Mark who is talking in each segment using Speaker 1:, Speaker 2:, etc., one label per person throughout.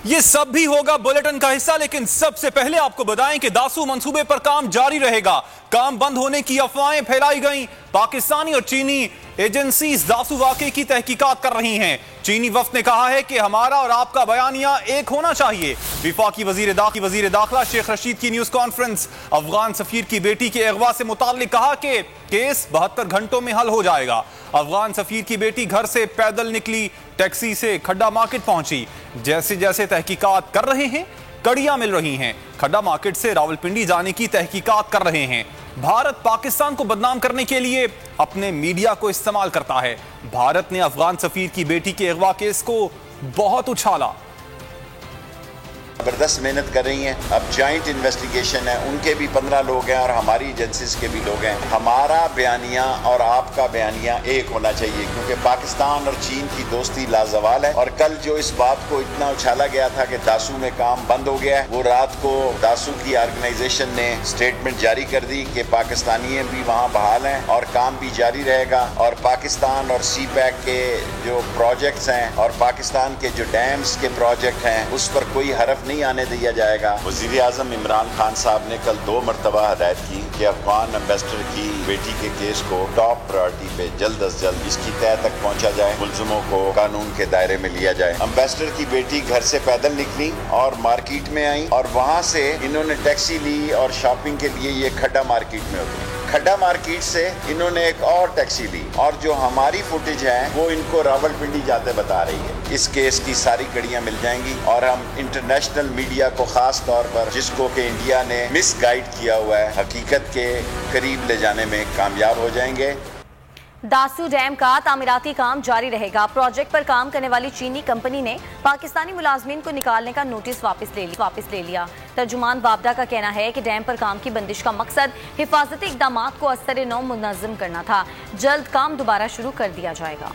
Speaker 1: ये सब भी होगा बुलेटिन का हिस्सा, लेकिन सबसे पहले आपको बताएं कि दासू मंसूबे पर काम जारी रहेगा। काम बंद होने की अफवाहें फैलाई गईं। पाकिस्तानी और चीनी एजेंसीज दासू वाकये की तहकीकात कर रही हैं। चीनी वफ्द ने कहा है कि हमारा और आपका बयानिया एक होना चाहिए। विफाकी वजीर दाखिला शेख रशीद की न्यूज कॉन्फ्रेंस। अफगान सफीर की बेटी के अगवा से मुताल्लिक कहा कि केस 72 घंटों में हल हो जाएगा। अफगान सफीर की बेटी घर से पैदल निकली, टैक्सी से खड्डा मार्केट पहुंची। जैसे जैसे तहकीकात कर रहे हैं, कड़ियां मिल रही हैं। खड्डा मार्केट से रावलपिंडी जाने की तहकीकात कर रहे हैं। भारत पाकिस्तान को बदनाम करने के लिए अपने मीडिया को इस्तेमाल करता है। भारत ने अफगान सफीर की बेटी के अगवा केस को बहुत उछाला।
Speaker 2: जबरदस्त मेहनत कर रही हैं। अब जॉइंट इन्वेस्टिगेशन है, उनके भी 15 लोग हैं और हमारी एजेंसीज के भी लोग हैं। हमारा बयानिया और आपका बयानिया एक होना चाहिए, क्योंकि पाकिस्तान और चीन की दोस्ती लाजवाल है। और कल जो इस बात को इतना उछाला गया था कि दासू में काम बंद हो गया है, वो रात को दासू की ऑर्गेनाइजेशन ने स्टेटमेंट जारी कर दी कि पाकिस्तानी भी वहाँ बहाल हैं और काम भी जारी रहेगा। और पाकिस्तान और सी पैक के जो प्रोजेक्ट्स हैं और पाकिस्तान के जो डैम्स के प्रोजेक्ट हैं, उस पर कोई हरफ नहीं आने दिया जाएगा। वजीर आजम इमरान खान साहब ने कल 2 मरतबा हदायत की कि अफगान एम्बेसडर की बेटी के केस को टॉप प्रायोरिटी पे जल्द अज जल्द इसकी तह तक पहुंचा जाए, मुलजिमों को कानून के दायरे में लिया जाए। एम्बेसडर की बेटी घर से पैदल निकली और मार्केट में आई और वहां से इन्होंने टैक्सी ली और शॉपिंग के लिए ये खड्डा मार्केट में उतरी। खड्डा मार्केट से इन्होंने एक और टैक्सी ली और जो हमारी फुटेज है वो इनको रावलपिंडी जाते बता रही है। इस केस की सारी कड़ियां मिल जाएंगी और हम इंटरनेशनल मीडिया को खास तौर पर, जिसको कि इंडिया ने मिसगाइड किया हुआ है, हकीकत के करीब ले जाने में कामयाब हो जाएंगे।
Speaker 3: दासू डैम का तामीराती काम जारी रहेगा। प्रोजेक्ट पर काम करने वाली चीनी कंपनी ने पाकिस्तानी मुलाजमीन को निकालने का नोटिस वापस ले लिया। तर्जुमान वापडा का कहना है कि डैम पर काम की बंदिश का मकसद हिफाजती इक़दामात को असर-ए-नौ मुनज़्ज़म करना था। जल्द काम दोबारा शुरू कर दिया जाएगा।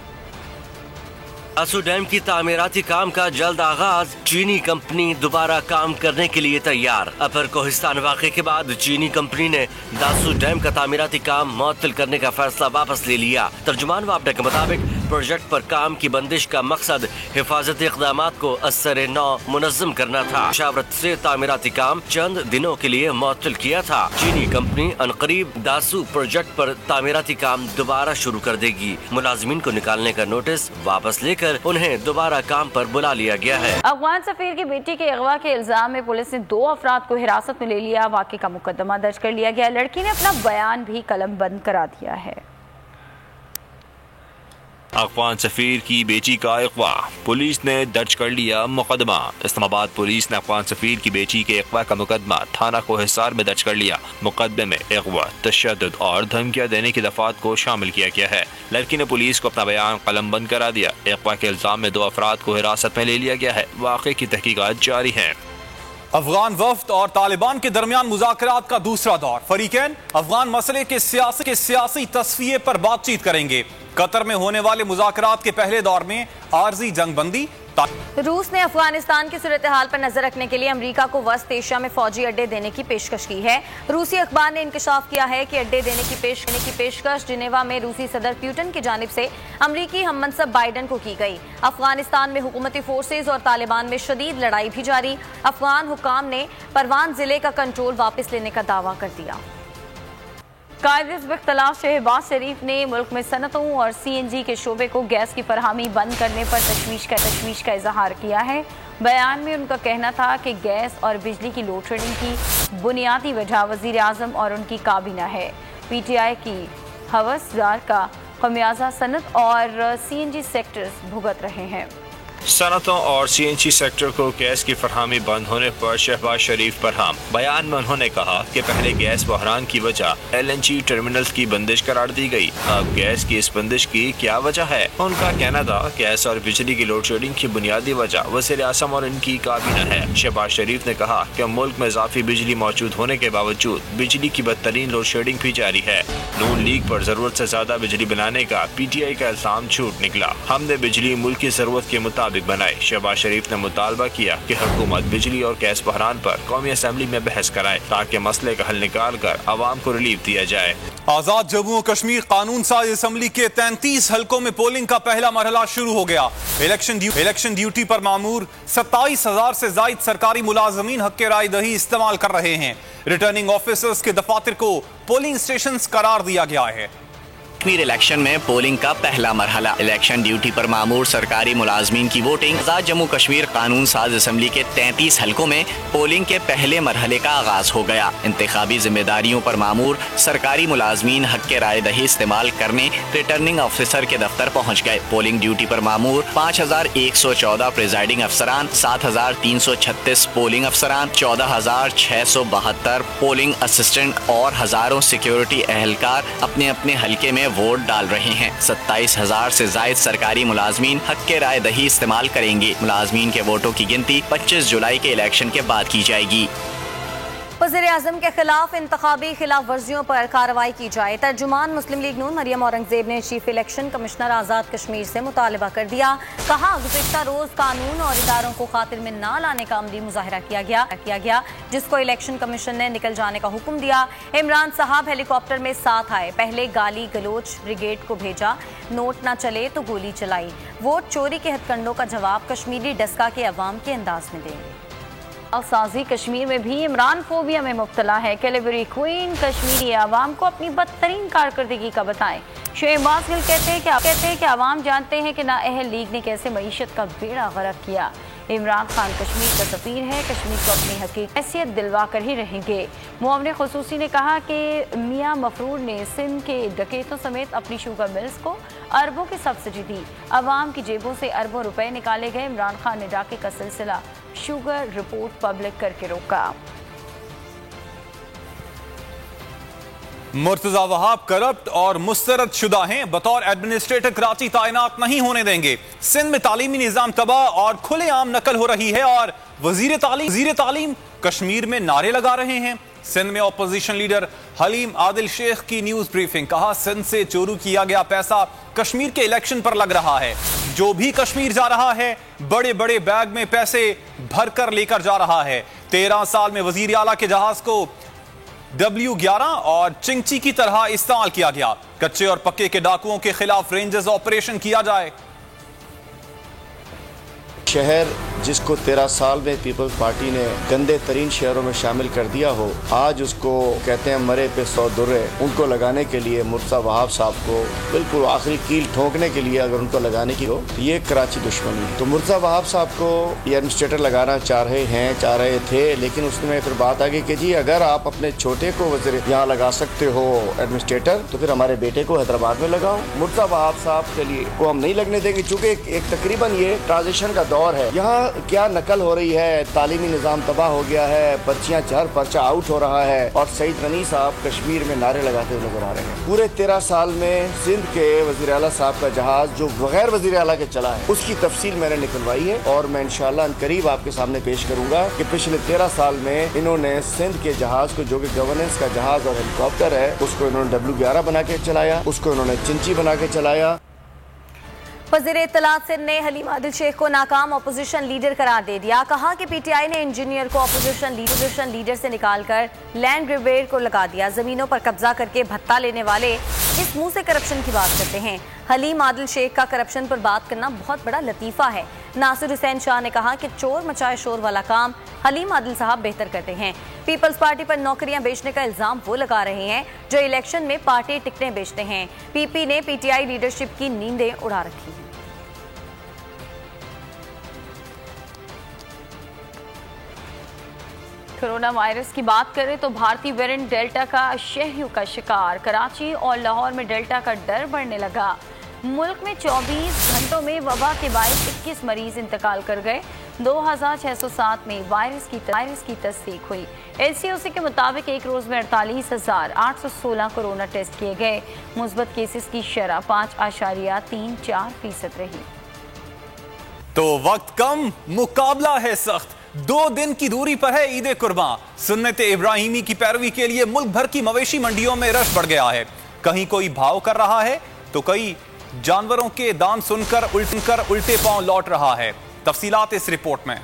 Speaker 4: दासू डैम की तामीराती काम का जल्द आगाज। चीनी कंपनी दोबारा काम करने के लिए तैयार। अपर कोहिस्तान वाक़े के बाद चीनी कंपनी ने दासू डैम का तामीराती काम मुअत्तल करने का फैसला वापस ले लिया। तर्जुमान वापडा के मुताबिक प्रोजेक्ट पर काम की बंदिश का मकसद हिफाजती इक़दामात को असर-ए-नौ मुनज़्ज़म करना था। शावरत से तामीराती काम चंद दिनों के लिए मुअत्तल किया था। चीनी कंपनी अनकरीब दासू प्रोजेक्ट पर तामीराती काम दोबारा शुरू कर देगी। मुलाजमीन को निकालने का नोटिस वापस लेकर उन्हें दोबारा काम पर बुला लिया गया है।
Speaker 3: अफगान सफीर की बेटी के अगवा के इल्जाम में पुलिस ने 2 अफराद को हिरासत में ले लिया। वाक़े का मुकदमा दर्ज कर लिया गया। लड़की ने अपना बयान भी कलम बंद करा दिया है।
Speaker 5: अफगान सफीर की बेटी का अगवा, पुलिस ने दर्ज कर लिया मुकदमा। इस्लामाबाद पुलिस ने अफगान सफीर की बेटी के अगवा का मुकदमा थाना कोहिसार में दर्ज कर लिया। मुकदमे में अगवा, तशद्दुद और धमकियां देने की दफात को शामिल किया गया है। लड़की ने पुलिस को अपना बयान कलम बंद करा दिया। अगवा के इल्जाम में 2 अफराद को हिरासत में ले लिया गया है। वाक़े की तहकीकात जारी है।
Speaker 1: अफगान वफ्द और तालिबान के दरमियान मुज़ाकरात का दूसरा दौर। फरीकैन अफगान मसले के सियासी तस्फिये पर बातचीत करेंगे। कतर में होने वाले मुज़ाकरात के पहले दौर में आर्जी जंगबंदी।
Speaker 3: रूस ने अफगानिस्तान की सूरत हाल पर नजर रखने के लिए अमेरिका को वस्त एशिया में फौजी अड्डे देने की पेशकश की है। रूसी अखबार ने इंकशाफ किया है कि अड्डे देने की पेशकश जिनेवा में रूसी सदर पुतिन की जानिब से अमरीकी हममनसब बाइडन को की गई। अफगानिस्तान में हुकूमती फोर्सेज और तालिबान में शदीद लड़ाई भी जारी। अफगान हुकाम ने परवान जिले का कंट्रोल वापस लेने का दावा कर दिया। कायद इख्तलाफ शहबाज शरीफ ने मुल्क में सनतों और CNG के शोबे को गैस की फरहमी बंद करने पर तशवीश का इजहार किया है। बयान में उनका कहना था कि गैस और बिजली की लोड शेडिंग की बुनियादी वजह वजीर आजम और उनकी काबीना है। PTI की हवसदार का खमियाजा सनत और CNG सेक्टर्स भुगत रहे हैं।
Speaker 5: सनतों और CNG सेक्टर को गैस की फरहमी बंद होने पर शहबाज शरीफ पर हम बयान में उन्होंने कहा कि पहले गैस बहरान की वजह LNG टर्मिनल्स की बंदिश करार दी गई। अब गैस की इस बंदिश की क्या वजह है? उनका कहना था गैस और बिजली की लोड शेडिंग की बुनियादी वजह वज़ीर आज़म और इनकी काबीना है। शहबाज शरीफ ने कहा कि मुल्क में इजाफी बिजली मौजूद होने के बावजूद बिजली की बदतरीन लोड शेडिंग भी जारी है। नून लीग पर जरूरत से ज्यादा बिजली बनाने का PTI का इल्जाम झूठ निकला। हमने बिजली मुल्क की जरूरत के मुताबिक मुताबिक बनाए। शहबाज शरीफ ने मुतालबा किया कि हुकूमत बिजली और गैस बहरान पर कौमी असम्बली में बहस कराए ताकि मसले का हल निकाल कर आवाम को रिलीफ दिया जाए।
Speaker 1: आजाद जम्मू और कश्मीर कानून साज असम्बली के 33 हलकों में पोलिंग का पहला मरहला शुरू हो गया। इलेक्शन ड्यूटी पर मामूर 27,000 से जायद सरकारी मुलाजमीन हक के राय दही इस्तेमाल कर रहे हैं। रिटर्निंग ऑफिसर्स के दफातर को पोलिंग स्टेशन करार दिया गया है।
Speaker 6: कश्मीर इलेक्शन में पोलिंग का पहला मरहला। इलेक्शन ड्यूटी पर मामूर सरकारी मुलाजमीन की वोटिंग। आजाद जम्मू कश्मीर कानून साज असम्बली के 33 हलकों में पोलिंग के पहले मरहले का आगाज हो गया। इंतखाबी जिम्मेदारियों पर मामूर सरकारी मुलाजमीन हक के राय दही इस्तेमाल करने रिटर्निंग ऑफिसर के दफ्तर पहुँच गए। पोलिंग ड्यूटी पर मामूर 5,114 प्रिजाइडिंग अफसरान, 7,336 पोलिंग अफसरान, 14,672 पोलिंग असिस्टेंट और हजारों सिक्योरिटी एहलकार अपने अपने हलके में वोट डाल रहे हैं। 27,000 से जायद सरकारी मुलाजमीन हक के राय दही इस्तेमाल करेंगे। मुलाजमीन के वोटों की गिनती 25 जुलाई के इलेक्शन के बाद की जाएगी।
Speaker 3: वज़ीर-ए-आज़म के खिलाफ इंतखाबी खिलाफ वर्जियों पर कार्रवाई की जाए। तर्जुमान मुस्लिम लीग नून मरियम औरंगजेब ने chief election commissioner Azad Kashmir से मुतालबा कर दिया। कहा, गुज़िश्ता रोज कानून और इदारों को खातिर में न लाने का अमली मुजाहरा किया गया जिसको इलेक्शन कमीशन ने निकल जाने का हुक्म दिया। इमरान साहब हेलीकॉप्टर में साथ आए, पहले गाली गलोच ब्रिगेड को भेजा, नोट न चले तो गोली चलाई। वोट चोरी के हथकंडों का जवाब कश्मीरी डस्का के अवाम के अंदाज में देंगे। साजी कश्मीर में भी इमरान फोबिया में मुब्तला है। कैलेबरी क्वीन कश्मीरी आवाम को अपनी बदतरीन कारकर्दगी का बताएं। शहबाज गिल कहते हैं कि आवाम जानते हैं कि नाअहल लीग ने कैसे मईशत का बेड़ा गर्क किया। इमरान खान कश्मीर का सफीर है, कश्मीर को अपनी हकीकी हैसियत दिलवा कर ही रहेंगे। मुआवने खुसूसी ने कहा कि मियां मफरूर ने सिंध के डकैतों समेत अपनी शुगर मिल्स को अरबों की सब्सिडी दी। अवाम की जेबों से अरबों रुपए निकाले गए। इमरान खान ने डाके का सिलसिला शुगर रिपोर्ट पब्लिक करके रोका।
Speaker 1: मुर्तजा वहाब करप्ट और मुस्तरद शुदा हैं, बतौर एडमिनिस्ट्रेटर कराची तैनात नहीं होने देंगे। सिंध में तालीमी निजाम तबाह और खुलेआम नकल हो रही है और वजीर तालीम कश्मीर में नारे लगा रहे हैं। सिंध में अपोजिशन लीडर हलीम आदिल शेख की न्यूज ब्रीफिंग। कहा, सिंध से चोरी किया गया पैसा कश्मीर के इलेक्शन पर लग रहा है। जो भी कश्मीर जा रहा है बड़े बड़े बैग में पैसे भरकर लेकर जा रहा है। 13 साल में वजीर आला के जहाज को W11 और चिंची की तरह इस्तेमाल किया गया। कच्चे और पक्के के डाकुओं के खिलाफ रेंजर्स ऑपरेशन किया जाए।
Speaker 7: शहर जिसको 13 साल में पीपल्स पार्टी ने गंदे तरीन शहरों में शामिल कर दिया हो, आज उसको कहते हैं मरे पे 100 दुर्रे, उनको लगाने के लिए मुर्तजा वहाब साहब को बिल्कुल आखिरी कील ठोकने के लिए अगर उनको लगाने की हो तो ये कराची दुश्मनी है। तो मुर्तजा वहाब साहब को ये एडमिनिस्ट्रेटर लगाना चाह रहे थे, लेकिन उसमें फिर बात आ गई कि जी अगर आप अपने छोटे को वज़ीर यहाँ लगा सकते हो एडमिनिस्ट्रेटर, तो फिर हमारे बेटे को हैदराबाद में लगाओ। मुर्तजा वहाब साहब के लिए को हम नहीं लगने देंगे, चूँकि एक तकरीबन ये ट्रांजिशन का दौर है। यहाँ क्या नकल हो रही है, तालीमी निजाम तबाह हो गया है, पर्चियां चार पर्चा आउट हो रहा है और सईद गनी साहब कश्मीर में नारे लगाते हुए नजर आ रहे हैं। पूरे 13 साल में सिंध के वजीर आला साहब का जहाज जो बगैर वजीर आला के चला है उसकी तफसील मैंने निकलवाई है और मैं इंशाअल्लाह करीब आपके सामने पेश करूंगा कि पिछले 13 साल में इन्होंने सिंध के जहाज को, जो कि गवर्नेंस का जहाज और हेलीकॉप्टर है, उसको इन्होंने W11 बना के चलाया, उसको इन्होंने चिंची बना के चलाया।
Speaker 3: वज़ीर इत्तलात सिंध ने हलीम आदिल शेख को नाकाम अपोजिशन लीडर करार दे दिया। कहा कि PTI ने इंजीनियर को अपोजिशन लीडर से निकालकर लैंड ग्रेवेड को लगा दिया। जमीनों पर कब्जा करके भत्ता लेने वाले इस मुंह से करप्शन की बात करते हैं। हलीम आदिल शेख का करप्शन पर बात करना बहुत बड़ा लतीफा है। नासिर हुसैन शाह ने कहा कि चोर मचाए शोर वाला काम हलीम आदिल साहब बेहतर करते हैं। पीपल्स पार्टी पर नौकरियां बेचने का इल्जाम वो लगा रहे हैं जो इलेक्शन में पार्टी टिकटें बेचते हैं। PP ने PTI लीडरशिप की नींदें उड़ा रखी हैं। कोरोना वायरस की बात करें तो भारतीय वेरिएंट डेल्टा का शहरियों का शिकार। कराची और लाहौर में डेल्टा का डर बढ़ने लगा। मुल्क में 24 घंटों में वबा के बायस 21 मरीज इंतकाल कर गए। 2607 में वायरस की तस्दीक हुई। LCOC के मुताबिक एक रोज में 48,816 कोरोना टेस्ट किए गए। मुस्बत केसेस की शरह 5.34% रही।
Speaker 1: तो वक्त कम, मुकाबला है सख्त। 2 दिन की दूरी पर है ईद कुर्बान। सुन्नत इब्राहिमी की पैरवी के लिए मुल्क भर की मवेशी मंडियों में रश बढ़ गया है। कहीं कोई भाव कर रहा है तो कई जानवरों के दाम सुनकर उल्टे पांव लौट रहा है। तफसीलात इस रिपोर्ट में।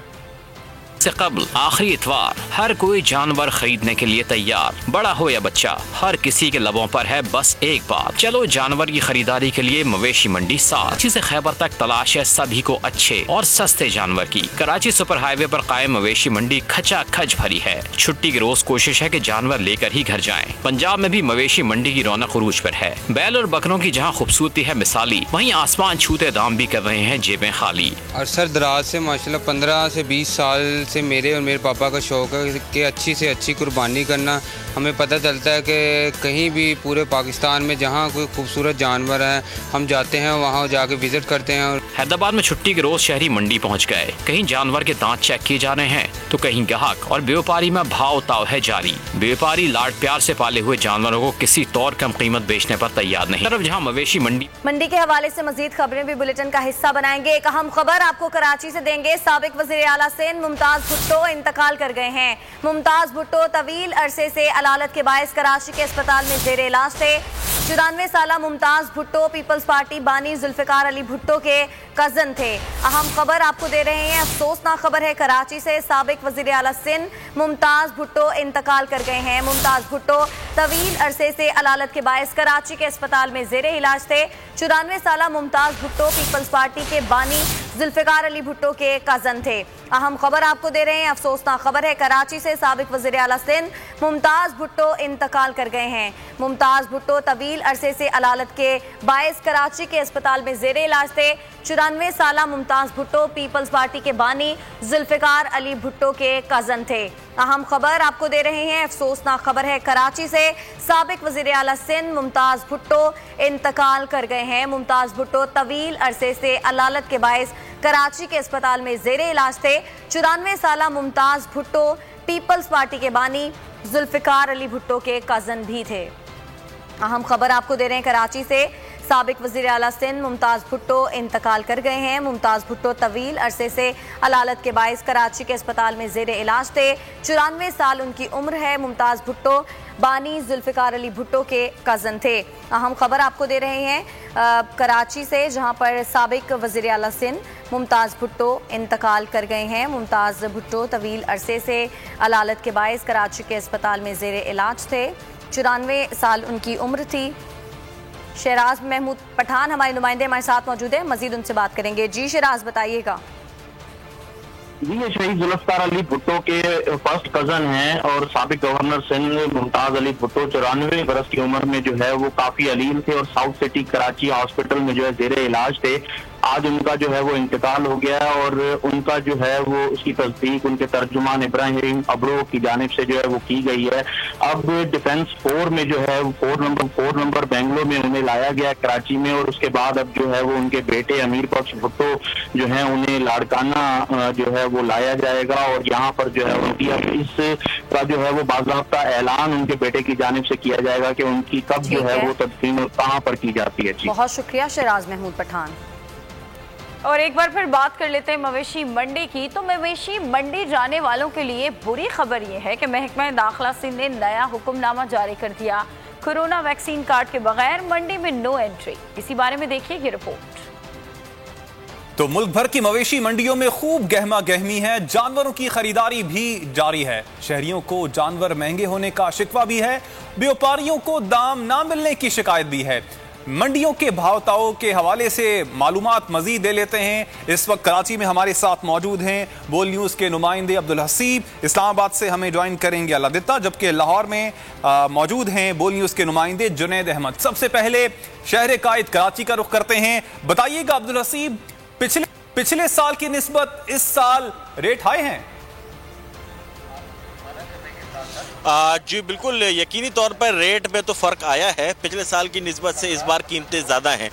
Speaker 8: से कबल आखिरी इतवार हर कोई जानवर खरीदने के लिए तैयार, बड़ा हो या बच्चा, हर किसी के लबों पर है बस एक बात, चलो जानवर की खरीदारी के लिए मवेशी मंडी साथ। कराची से खैबर तक तलाश है सभी को अच्छे और सस्ते जानवर की। कराची सुपर हाईवे पर कायम मवेशी मंडी खचा खच भरी है। छुट्टी की रोज कोशिश है कि जानवर लेकर ही घर जाएं। पंजाब में भी मवेशी मंडी की रौनक उरूज पर है। बैल और बकरों की जहाँ खूबसूरती है मिसाली, वहीं आसमान छूते दाम भी कर रहे हैं जेबें खाली।
Speaker 9: अरसर दराज से माशाल्लाह 15 से 20 साल से मेरे और मेरे पापा का शौक़ है कि अच्छी से अच्छी कुर्बानी करना। हमें पता चलता है कि कहीं भी पूरे पाकिस्तान में जहाँ कोई खूबसूरत जानवर है हम जाते हैं, वहाँ जाके विजिट करते हैं।
Speaker 8: हैदराबाद में छुट्टी के रोज शहरी मंडी पहुँच गए। कहीं जानवर के दांत चेक किए जा रहे हैं तो कहीं ग्राहक और व्यापारी में भाव ताव है जारी। व्यापारी लाड प्यार से पाले हुए जानवरों को किसी तौर कम कीमत बेचने पर तैयार नहीं। तरफ जहाँ मवेशी मंडी
Speaker 3: के हवाले से मजीद खबरें भी बुलेटिन का हिस्सा बनाएंगे। एक अहम खबर आपको कराची से देंगे। साबिक वज़ीर आला सिंध मुमताज भुट्टो इंतकाल कर गए हैं। मुमताज भुट्टो तवील अरसे से अलालत के बायस कराची के अस्पताल में जेर इलाज थे। 94 साला मुमताज भुट्टो पीपल्स पार्टी बानी जुल्फिकार अली भुट्टो के कजन थे। अहम खबर आपको दे रहे हैं, अफसोसनाक खबर है कराची से। साबिक वज़ीर आला सिंध मुमताज भुट्टो इंतकाल कर गए हैं। मुमताज भुट्टो तवील अरसे से अलालत के बायस कराची के अस्पताल में जेर इलाज थे। 94 साला मुमताज भुट्टो पीपल्स पार्टी के बानी जुल्फिकार अली भुट्टो के कजन थे। अहम खबर आपको दे रहे हैं, अफसोसनाक खबर है कराची से। साबिक वज़ीर आला सिंध मुमताज भुट्टो इंतकाल कर गए हैं। मुमताज भुट्टो तवील अरसे से अलालत के बायस कराची के अस्पताल में जेर इलाज थे। 94 साला मुमताज भुट्टो पीपल्स पार्टी के बानी जुल्फिकार अली भुट्टो के कजन थे। अहम खबर आपको दे रहे हैं, अफसोसनाक खबर है कराची से। साबिक वज़ीर आला सिंध मुमताज भुट्टो इंतकाल कर गए हैं। मुमताज भुट्टो तवील अरसे से अलालत के बायस कराची के अस्पताल में जेर इलाज थे। 94 साला मुमताज भुट्टो पीपल्स पार्टी के बानी जुल्फिकार अली भुट्टो के कजन भी थे। अहम खबर आपको दे रहे हैं कराची से। साबिक वज़ीर आला सिंध मुमताज भुट्टो इंतकाल कर गए हैं। मुमताज भुट्टो तवील अरसे से अलालत के बायस कराची के अस्पताल में जेर इलाज थे। 94 साल उनकी उम्र है। मुमताज भुट्टो बानी जुल्फिकार अली भुट्टो के कज़न थे। अहम खबर आपको दे रहे हैं कराची से, जहां पर साबिक वज़ीर आला सिंध मुमताज भुट्टो इंतकाल कर गए हैं। मुमताज भुट्टो तवील अरसे से अलालत के बायस कराची के अस्पताल में जेर इलाज थे। 94 साल उनकी उम्र थी। शहराज महमूद पठान हमारे नुमाइंदे हमारे साथ मौजूद है, मजीद उनसे बात करेंगे। जी शहराज बताइएगा।
Speaker 10: जी, ये शहीद जुल्फिकार अली भुट्टो के फर्स्ट कजन हैं और साबिक गवर्नर सिंध मुमताज अली भुट्टो 94 बरस की उम्र में जो है वो काफी अलीम थे और साउथ सिटी कराची हॉस्पिटल में जो है जेर इलाज थे। आज उनका जो है वो इंतकाल हो गया और उनका जो है वो उसकी तस्दीक उनके तर्जुमान इब्राहिम अब्रो की जानिब से जो है वो की गई है। अब डिफेंस 4 में जो है वो 4 नंबर बेंगलोर में उन्हें लाया गया कराची में और उसके बाद अब जो है वो उनके बेटे अमीर बख्श भुट्टो जो है उन्हें लाड़काना जो है वो लाया जाएगा और यहाँ पर जो है उनकी अब इस का जो है वो बाज़ाब्ता ऐलान उनके बेटे की जानिब से किया जाएगा कि उनकी कब जो है वो तदफीन कहाँ पर की जाती है।
Speaker 3: बहुत शुक्रिया शहराज महमूद पठान। और एक बार फिर बात कर लेते हैं मवेशी मंडी की। तो मवेशी मंडी जाने वालों के लिए बुरी खबर यह है कि महकमा दाखिला सिंध ने नया हुक्मनामा जारी कर दिया। कोरोना वैक्सीन कार्ड के बगैर मंडी में नो एंट्री। इसी बारे में देखिए ये रिपोर्ट।
Speaker 1: तो मुल्क भर की मवेशी मंडियों में खूब गहमा गहमी है। जानवरों की खरीदारी भी जारी है। शहरियों को जानवर महंगे होने का शिकवा भी है। व्यापारियों को दाम ना मिलने की शिकायत भी है। मंडियों के भाव ताव के हवाले से मालूमात मजीद दे लेते हैं। इस वक्त कराची में हमारे साथ मौजूद हैं बोल न्यूज़ के नुमाइंदे अब्दुल हसीब। इस्लामाबाद से हमें ज्वाइन करेंगे अलादित्ता, जबकि लाहौर में मौजूद हैं बोल न्यूज़ के नुमाइंदे जुनैद अहमद। सबसे पहले शहर कायद कराची का रुख करते हैं। बताइएगा अब्दुल हसीब, पिछले साल की निस्बत इस साल रेट हाई हैं?
Speaker 11: जी बिल्कुल, यकीनी तौर पर रेट में तो फ़र्क आया है। पिछले साल की निस्बत से इस बार कीमतें ज़्यादा हैं।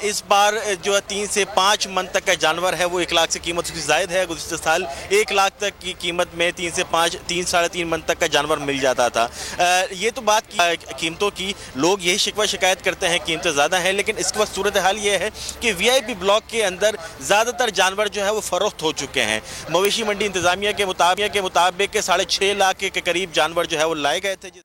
Speaker 11: इस बार जो है 3 से 5 मन तक का जानवर है वो 1 लाख से कीमत उसकी ज़ायद है। गुज़िश्ता साल 1 लाख तक की कीमत में 3 से 5, 3 साढ़े 3 मन तक का जानवर मिल जाता था। ये तो बात की कीमतों की, लोग यही शिकायत करते हैं कीमतें ज़्यादा हैं, लेकिन इसके वक्त सूरत हाल ये है कि VIP ब्लॉक के अंदर ज़्यादातर जानवर जो है वो फ़रोख्त हो चुके हैं। मवेशी मंडी इंतज़ामिया के मुताबिक 6.5 लाख के करीब जानवर जो है वो लाए गए थे।